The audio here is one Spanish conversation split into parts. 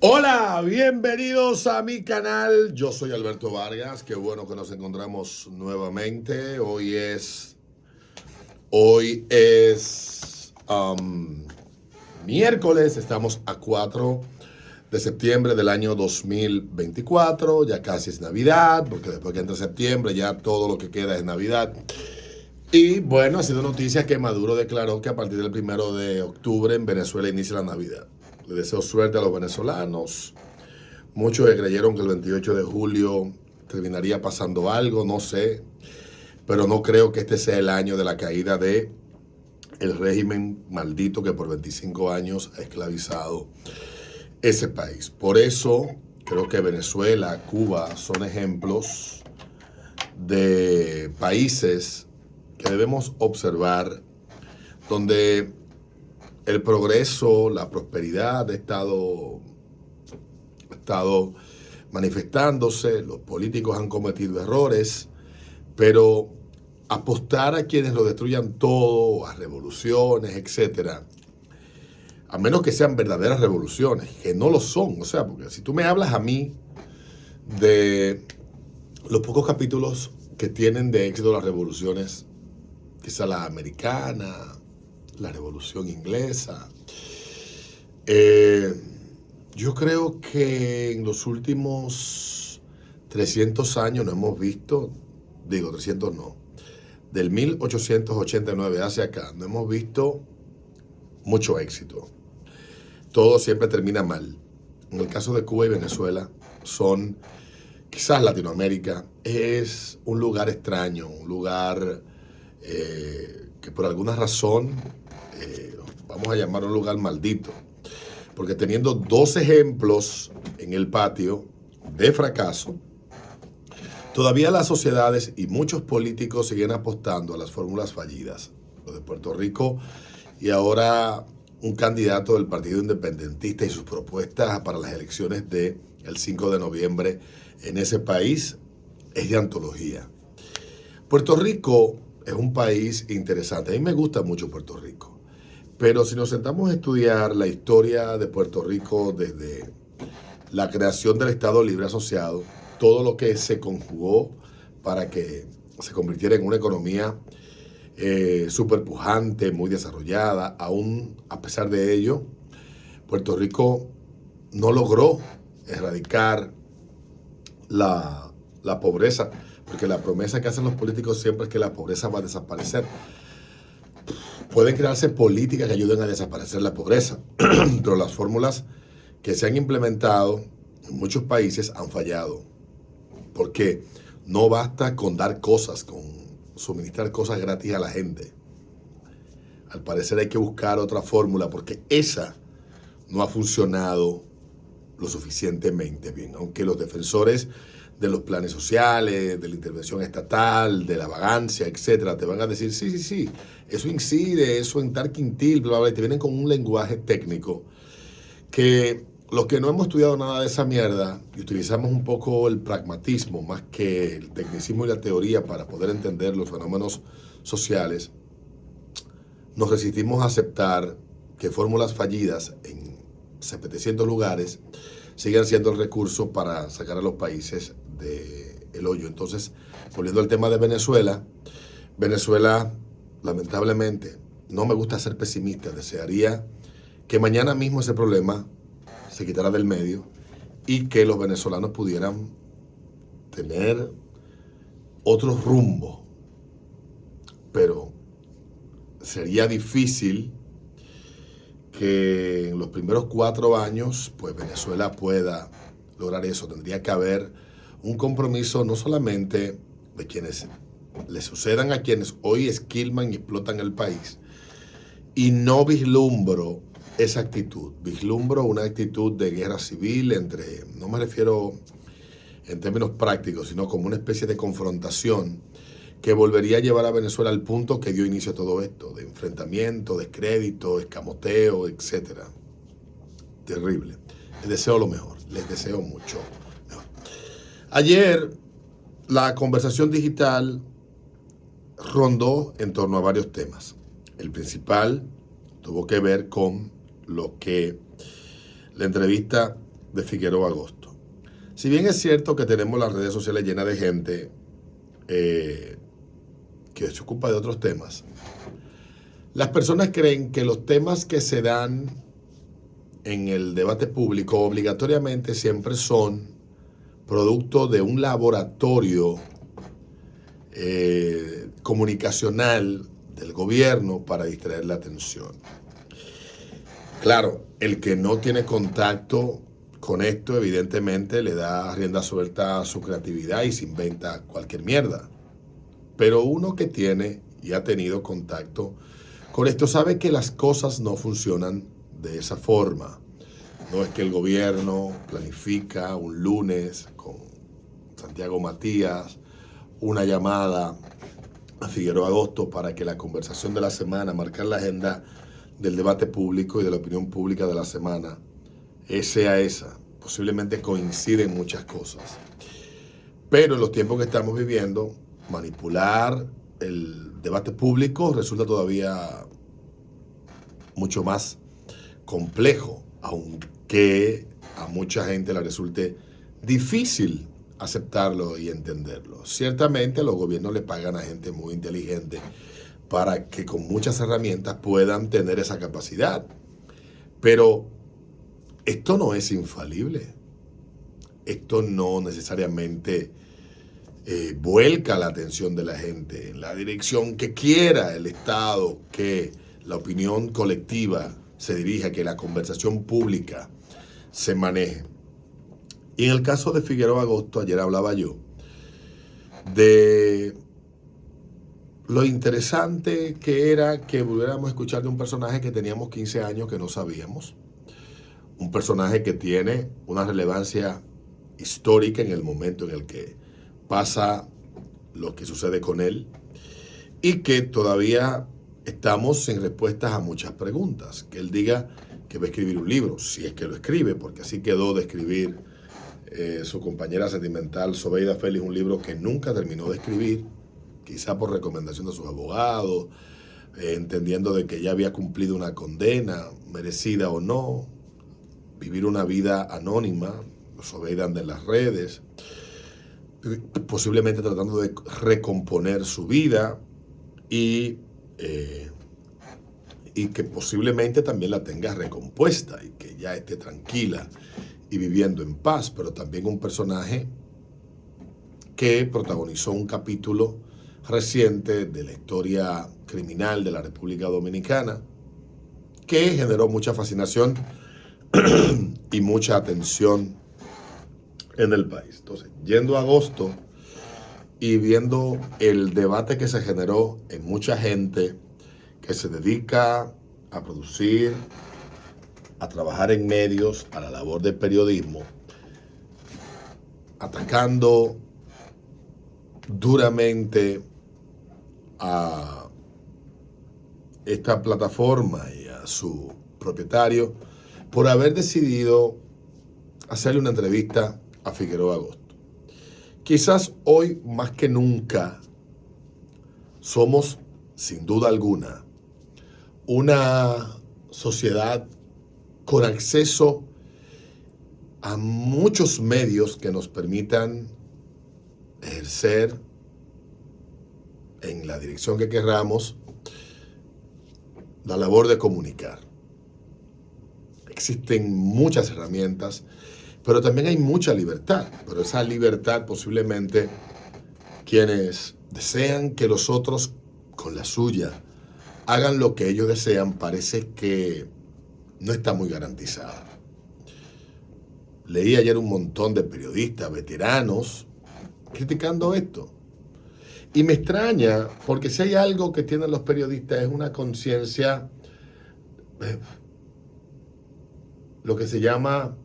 Hola, bienvenidos a mi canal. Yo soy Alberto Vargas. Qué bueno que nos encontramos nuevamente. Hoy es miércoles. Estamos a 4 de septiembre del año 2024. Ya casi es Navidad, porque después que entra septiembre ya todo lo que queda es Navidad. Y bueno, ha sido noticia que Maduro declaró que a partir del 1 de octubre en Venezuela inicia la Navidad. Le deseo suerte a los venezolanos. Muchos que creyeron que el 28 de julio terminaría pasando algo, no sé, pero no creo que este sea el año de la caída de el régimen maldito que por 25 años ha esclavizado ese país. Por eso creo que Venezuela, Cuba son ejemplos de países que debemos observar, donde el progreso, la prosperidad ha estado manifestándose, los políticos han cometido errores, pero apostar a quienes lo destruyan todo, a revoluciones, etcétera, a menos que sean verdaderas revoluciones, que no lo son. O sea, porque si tú me hablas a mí de los pocos capítulos que tienen de éxito las revoluciones, quizá la americana, la revolución inglesa, yo creo que en los últimos 300 años no hemos visto, 300 no, del 1889 hacia acá, no hemos visto mucho éxito. Todo siempre termina mal. En el caso de Cuba y Venezuela, quizás Latinoamérica, es un lugar extraño, un lugar que por alguna razón, vamos a llamar un lugar maldito. Porque teniendo dos ejemplos en el patio de fracaso, todavía las sociedades y muchos políticos siguen apostando a las fórmulas fallidas. Lo de Puerto Rico y ahora un candidato del Partido Independentista y sus propuestas para las elecciones del 5 de noviembre en ese país es de antología. Puerto Rico es un país interesante. A mí me gusta mucho Puerto Rico. Pero si nos sentamos a estudiar la historia de Puerto Rico desde la creación del Estado Libre Asociado, todo lo que se conjugó para que se convirtiera en una economía súper pujante, muy desarrollada, aún a pesar de ello, Puerto Rico no logró erradicar la pobreza, porque la promesa que hacen los políticos siempre es que la pobreza va a desaparecer. Pueden crearse políticas que ayuden a desaparecer la pobreza, pero las fórmulas que se han implementado en muchos países han fallado, porque no basta con dar cosas, con suministrar cosas gratis a la gente. Al parecer hay que buscar otra fórmula, porque esa no ha funcionado lo suficientemente bien, aunque los defensores de los planes sociales, de la intervención estatal, de la vagancia, etcétera, te van a decir, sí, eso incide, eso en tal quintil, bla, bla, y te vienen con un lenguaje técnico que los que no hemos estudiado nada de esa mierda y utilizamos un poco el pragmatismo más que el tecnicismo y la teoría para poder entender los fenómenos sociales, nos resistimos a aceptar que fórmulas fallidas en 700 lugares sigan siendo el recurso para sacar a los países del hoyo. Entonces, volviendo al tema de Venezuela, lamentablemente, no me gusta ser pesimista, desearía que mañana mismo ese problema se quitara del medio y que los venezolanos pudieran tener otro rumbo, pero sería difícil que en los primeros 4 años pues Venezuela pueda lograr eso. Tendría que haber un compromiso no solamente de quienes le sucedan a quienes hoy esquilman y explotan el país, y no vislumbro esa actitud, vislumbro una actitud de guerra civil no me refiero en términos prácticos, sino como una especie de confrontación que volvería a llevar a Venezuela al punto que dio inicio a todo esto, de enfrentamiento, descrédito, escamoteo, etcétera. Terrible. Les deseo lo mejor, les deseo mucho mejor. Ayer la conversación digital rondó en torno a varios temas. El principal tuvo que ver con lo que la entrevista de Figueroa Agosto. Si bien es cierto que tenemos las redes sociales llenas de gente que se ocupa de otros temas, las personas creen que los temas que se dan en el debate público obligatoriamente siempre son producto de un laboratorio comunicacional del gobierno para distraer la atención. Claro, el que no tiene contacto con esto evidentemente le da rienda suelta a su creatividad y se inventa cualquier mierda. Pero uno que tiene y ha tenido contacto con esto sabe que las cosas no funcionan de esa forma. No es que el gobierno planifica un lunes con Santiago Matías una llamada a Figueroa Agosto para que la conversación de la semana, marcar la agenda del debate público y de la opinión pública de la semana, sea esa. Posiblemente coinciden muchas cosas. Pero en los tiempos que estamos viviendo, manipular el debate público resulta todavía mucho más complejo, aunque a mucha gente le resulte difícil aceptarlo y entenderlo. Ciertamente los gobiernos le pagan a gente muy inteligente para que con muchas herramientas puedan tener esa capacidad. Pero esto no es infalible. Esto no necesariamente vuelca la atención de la gente en la dirección que quiera el Estado, que la opinión colectiva se dirija, que la conversación pública se maneje. Y en el caso de Figueroa Agosto, ayer hablaba yo de lo interesante que era que volviéramos a escuchar de un personaje que teníamos 15 años que no sabíamos. Un personaje que tiene una relevancia histórica en el momento en el que pasa lo que sucede con él y que todavía estamos sin respuestas a muchas preguntas. Que él diga que va a escribir un libro, si es que lo escribe, porque así quedó de escribir su compañera sentimental Zobeida Félix, un libro que nunca terminó de escribir, quizá por recomendación de sus abogados, entendiendo de que ya había cumplido una condena, merecida o no, vivir una vida anónima. Zobeida anda en las redes, posiblemente tratando de recomponer su vida y que posiblemente también la tenga recompuesta y que ya esté tranquila y viviendo en paz, pero también un personaje que protagonizó un capítulo reciente de la historia criminal de la República Dominicana que generó mucha fascinación y mucha atención en el país. Entonces, yendo a Agosto y viendo el debate que se generó en mucha gente que se dedica a producir, a trabajar en medios, a la labor de periodismo, atacando duramente a esta plataforma y a su propietario por haber decidido hacerle una entrevista a Figueroa Agosto. Quizás hoy más que nunca somos, sin duda alguna, una sociedad con acceso a muchos medios que nos permitan ejercer en la dirección que querramos la labor de comunicar. Existen muchas herramientas, pero también hay mucha libertad. Pero esa libertad posiblemente quienes desean que los otros con la suya hagan lo que ellos desean, parece que no está muy garantizada. Leí ayer un montón de periodistas veteranos criticando esto. Y me extraña, porque si hay algo que tienen los periodistas es una conciencia, lo que se llama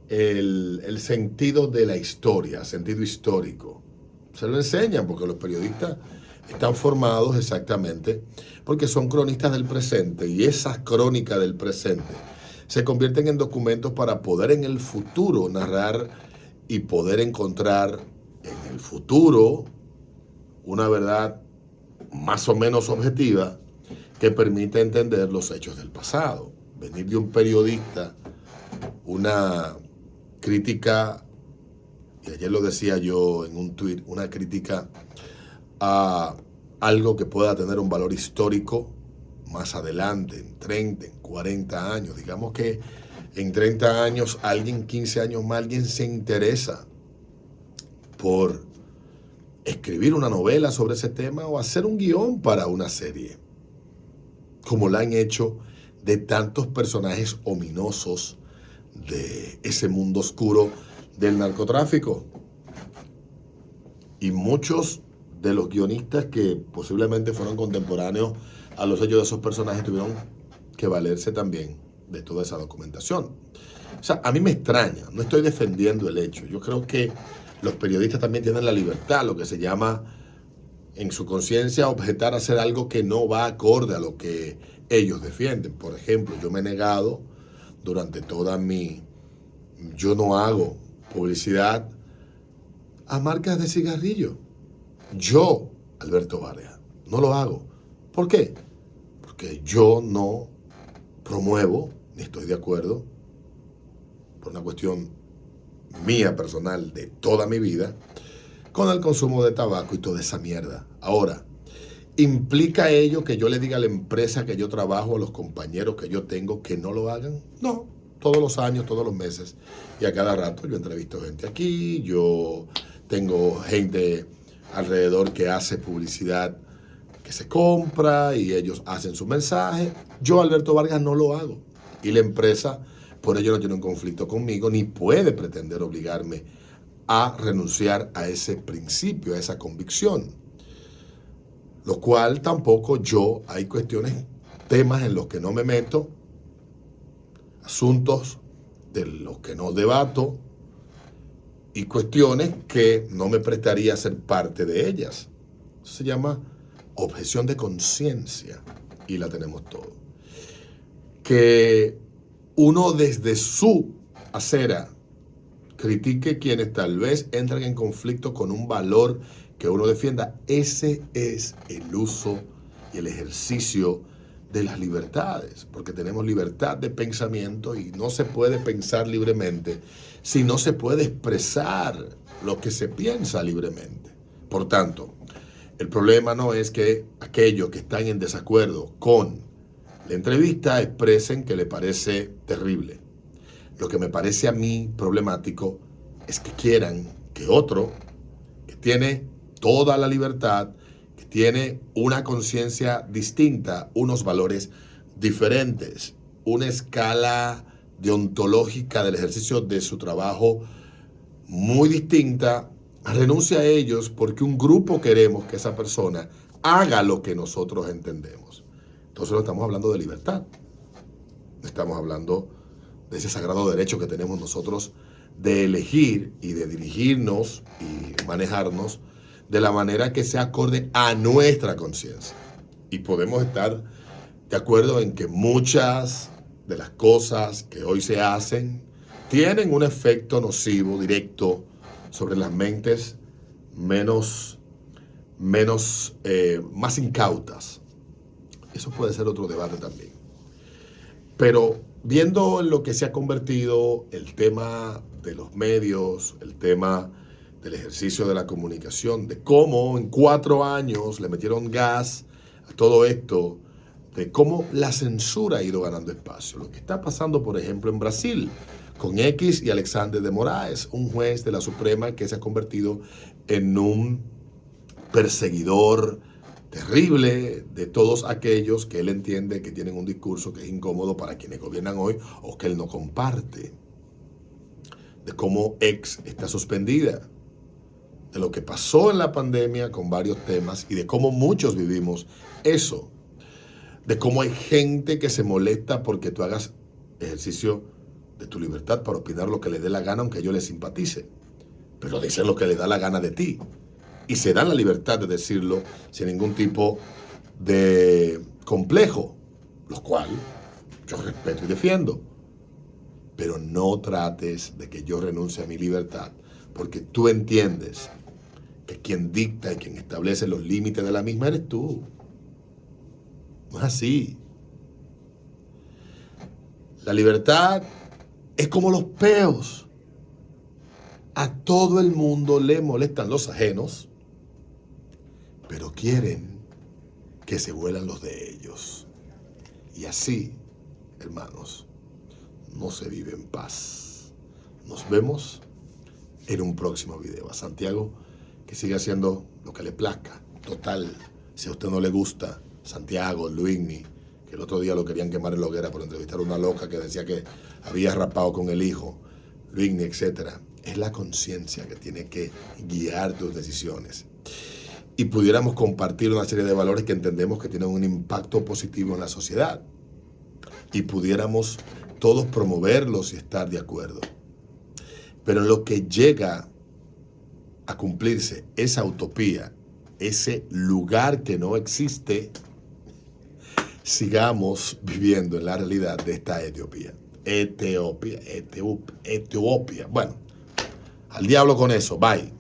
el sentido de la historia, sentido histórico. Se lo enseñan porque los periodistas están formados exactamente porque son cronistas del presente, y esas crónicas del presente se convierten en documentos para poder en el futuro narrar y poder encontrar en el futuro una verdad más o menos objetiva que permita entender los hechos del pasado. Venir de un periodista, una crítica, y ayer lo decía yo en un tuit, una crítica a algo que pueda tener un valor histórico más adelante, en 30, en 40 años. Digamos que en 30 años, alguien, 15 años más, alguien se interesa por escribir una novela sobre ese tema o hacer un guión para una serie, como la han hecho de tantos personajes ominosos de ese mundo oscuro del narcotráfico. Y muchos de los guionistas que posiblemente fueron contemporáneos a los hechos de esos personajes tuvieron que valerse también de toda esa documentación. O sea, a mí me extraña, no estoy defendiendo el hecho. Yo creo que los periodistas también tienen la libertad, lo que se llama en su conciencia objetar a hacer algo que no va acorde a lo que ellos defienden. Por ejemplo, yo me he negado durante toda mi... Yo no hago publicidad a marcas de cigarrillo. Yo, Alberto Vargas, no lo hago. ¿Por qué? Porque yo no promuevo, ni estoy de acuerdo, por una cuestión mía personal de toda mi vida, con el consumo de tabaco y toda esa mierda. Ahora, ¿implica ello que yo le diga a la empresa que yo trabajo, a los compañeros que yo tengo, que no lo hagan? No, todos los años, todos los meses y a cada rato yo entrevisto gente aquí, yo tengo gente alrededor que hace publicidad que se compra y ellos hacen su mensaje. Yo, Alberto Vargas, no lo hago. Y la empresa, por ello, no tiene un conflicto conmigo, ni puede pretender obligarme a renunciar a ese principio, a esa convicción. Lo cual tampoco yo, hay cuestiones, temas en los que no me meto, asuntos de los que no debato y cuestiones que no me prestaría a ser parte de ellas. Eso se llama objeción de conciencia y la tenemos todo. Que uno desde su acera critique quienes tal vez entran en conflicto con un valor que uno defienda. Ese es el uso y el ejercicio de las libertades, porque tenemos libertad de pensamiento y no se puede pensar libremente si no se puede expresar lo que se piensa libremente. Por tanto, el problema no es que aquellos que están en desacuerdo con la entrevista expresen que le parece terrible. Lo que me parece a mí problemático es que quieran que otro, que tiene toda la libertad, que tiene una conciencia distinta, unos valores diferentes, una escala deontológica del ejercicio de su trabajo muy distinta, renuncia a ellos porque un grupo queremos que esa persona haga lo que nosotros entendemos. Entonces no estamos hablando de libertad, estamos hablando de ese sagrado derecho que tenemos nosotros de elegir y de dirigirnos y manejarnos de la manera que sea acorde a nuestra conciencia. Y podemos estar de acuerdo en que muchas de las cosas que hoy se hacen tienen un efecto nocivo directo sobre las mentes más incautas. Eso puede ser otro debate también. Pero viendo en lo que se ha convertido el tema de los medios, el tema del ejercicio de la comunicación, de cómo en 4 años le metieron gas a todo esto, de cómo la censura ha ido ganando espacio. Lo que está pasando, por ejemplo, en Brasil, con X y Alexandre de Moraes, un juez de la Suprema que se ha convertido en un perseguidor terrible de todos aquellos que él entiende que tienen un discurso que es incómodo para quienes gobiernan hoy o que él no comparte. De cómo X está suspendida, de lo que pasó en la pandemia con varios temas y de cómo muchos vivimos eso, de cómo hay gente que se molesta porque tú hagas ejercicio de tu libertad para opinar lo que le dé la gana aunque yo le simpatice, pero dicen lo que le da la gana de ti y se dan la libertad de decirlo sin ningún tipo de complejo, lo cual yo respeto y defiendo. Pero no trates de que yo renuncie a mi libertad, porque tú entiendes que quien dicta y quien establece los límites de la misma eres tú. No es así. La libertad Es como los peos. A todo el mundo le molestan los ajenos, pero quieren que se vuelan los de ellos. Y así, hermanos, no se vive en paz. Nos vemos en un próximo video. A Santiago, que siga haciendo lo que le plazca. Total, si a usted no le gusta Santiago, Luigny, que el otro día lo querían quemar en la hoguera por entrevistar a una loca que decía que había rapado con el hijo, Luigny, etcétera. Es la conciencia que tiene que guiar tus decisiones. Y pudiéramos compartir una serie de valores que entendemos que tienen un impacto positivo en la sociedad. Y pudiéramos todos promoverlos y estar de acuerdo. Pero en lo que llega a cumplirse esa utopía, ese lugar que no existe, sigamos viviendo en la realidad de esta Etiopía. Etiopía. Bueno, al diablo con eso. Bye.